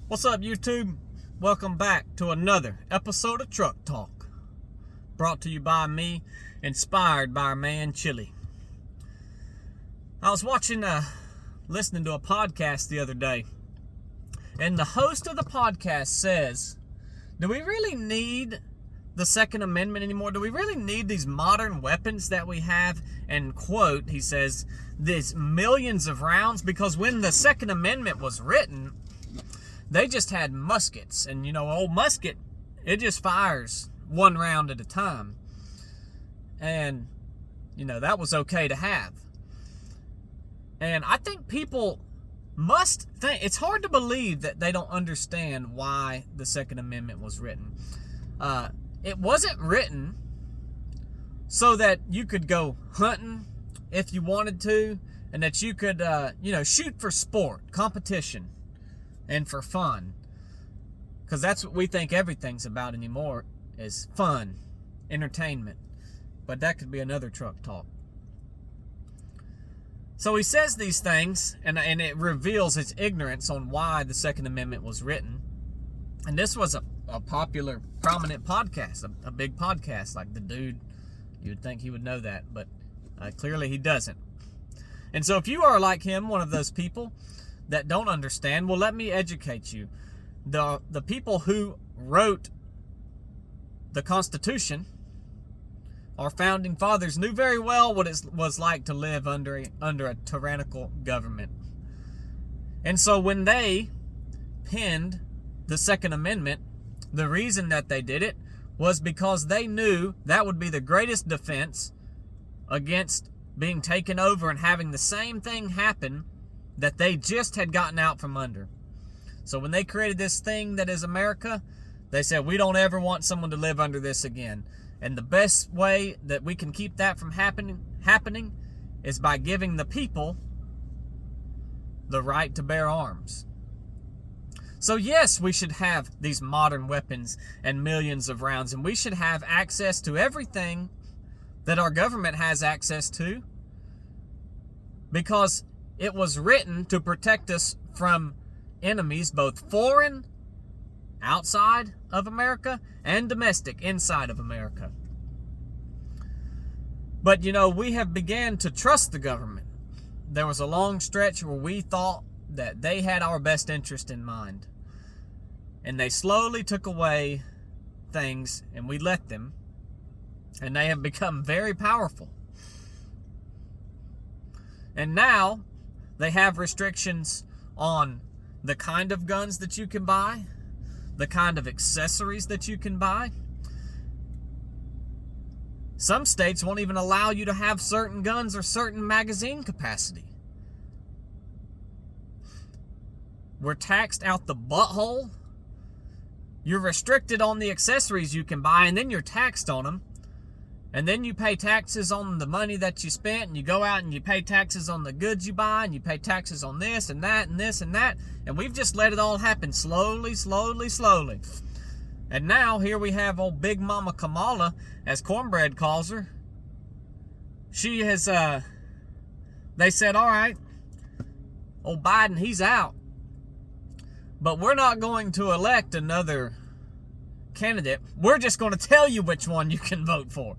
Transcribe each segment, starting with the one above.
What's up, YouTube? Welcome back to another episode of Truck Talk, brought to you by me, inspired by our man Chili. I was listening to a podcast the other day, and the host of the podcast says, do we really need the Second Amendment anymore? Do we really need these modern weapons that we have? And quote, he says, these millions of rounds, because when the Second Amendment was written, they just had muskets, and old musket, it just fires one round at a time. And, that was okay to have. And I think people must think, it's hard to believe that they don't understand why the Second Amendment was written. It wasn't written so that you could go hunting if you wanted to, and that you could, shoot for sport, competition, and for fun. Because that's what we think everything's about anymore, is fun, entertainment. But that could be another truck talk. So he says these things, and it reveals his ignorance on why the Second Amendment was written. And this was a popular, prominent podcast, a big podcast. Like the dude, you would think he would know that, but clearly he doesn't. And so if you are like him, one of those people that don't understand, well, let me educate you. The people who wrote the Constitution, our founding fathers, knew very well what it was like to live under a tyrannical government. And so when they penned the Second Amendment, the reason that they did it was because they knew that would be the greatest defense against being taken over and having the same thing happen that they just had gotten out from under. So when they created this thing that is America, they said, we don't ever want someone to live under this again. And the best way that we can keep that from happening is by giving the people the right to bear arms. So yes, we should have these modern weapons and millions of rounds, and we should have access to everything that our government has access to, because it was written to protect us from enemies, both foreign, outside of America, and domestic, inside of America. But, we have began to trust the government. There was a long stretch where we thought that they had our best interest in mind. And they slowly took away things, and we let them. And they have become very powerful. And now they have restrictions on the kind of guns that you can buy, the kind of accessories that you can buy. Some states won't even allow you to have certain guns or certain magazine capacity. We're taxed out the butthole. You're restricted on the accessories you can buy, and then you're taxed on them. And then you pay taxes on the money that you spent, and you go out and you pay taxes on the goods you buy, and you pay taxes on this and that and this and that. And we've just let it all happen slowly, slowly, slowly. And now here we have old Big Mama Kamala, as Cornbread calls her. She has, they said, all right, old Biden, he's out. But we're not going to elect another candidate. We're just going to tell you which one you can vote for.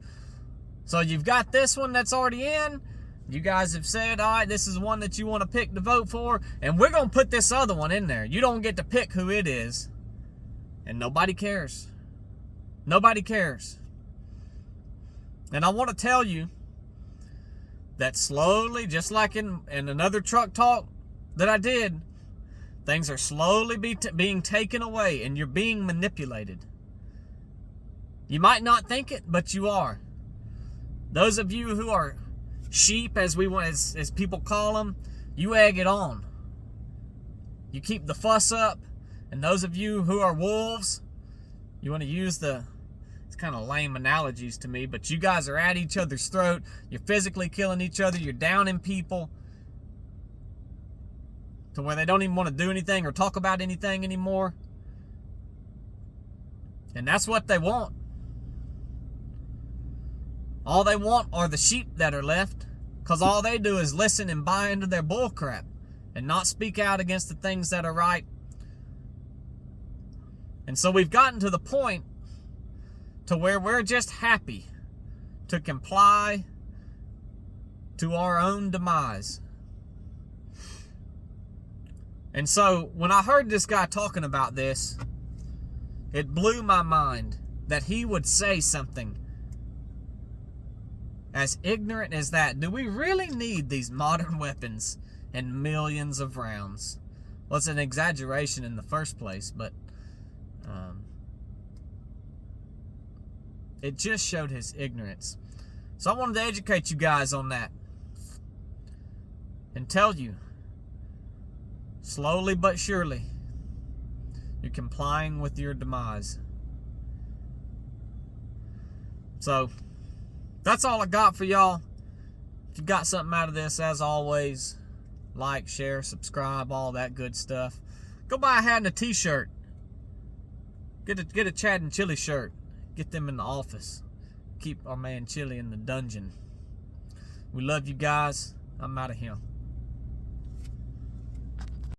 So you've got this one that's already in. You guys have said, all right, this is one that you want to pick to vote for. And we're going to put this other one in there. You don't get to pick who it is. And nobody cares. Nobody cares. And I want to tell you that slowly, just like in another truck talk that I did, things are slowly being taken away, and you're being manipulated. You might not think it, but you are. Those of you who are sheep, as people call them, you egg it on. You keep the fuss up. And those of you who are wolves, you want to use it's kind of lame analogies to me, but you guys are at each other's throat. You're physically killing each other. You're downing people to where they don't even want to do anything or talk about anything anymore. And that's what they want. All they want are the sheep that are left, because all they do is listen and buy into their bull crap and not speak out against the things that are right And so we've gotten to the point to where we're just happy to comply to our own demise. And so when I heard this guy talking about this, it blew my mind that he would say something as ignorant as that. Do we really need these modern weapons and millions of rounds? Well, it's an exaggeration in the first place, but it just showed his ignorance. So I wanted to educate you guys on that and tell you, slowly but surely, you're complying with your demise. So that's all I got for y'all. If you got something out of this, as always, like, share, subscribe, all that good stuff. Go buy a hat and a t-shirt. Get a Chad and Chili shirt. Get them in the office. Keep our man Chili in the dungeon. We love you guys. I'm out of here.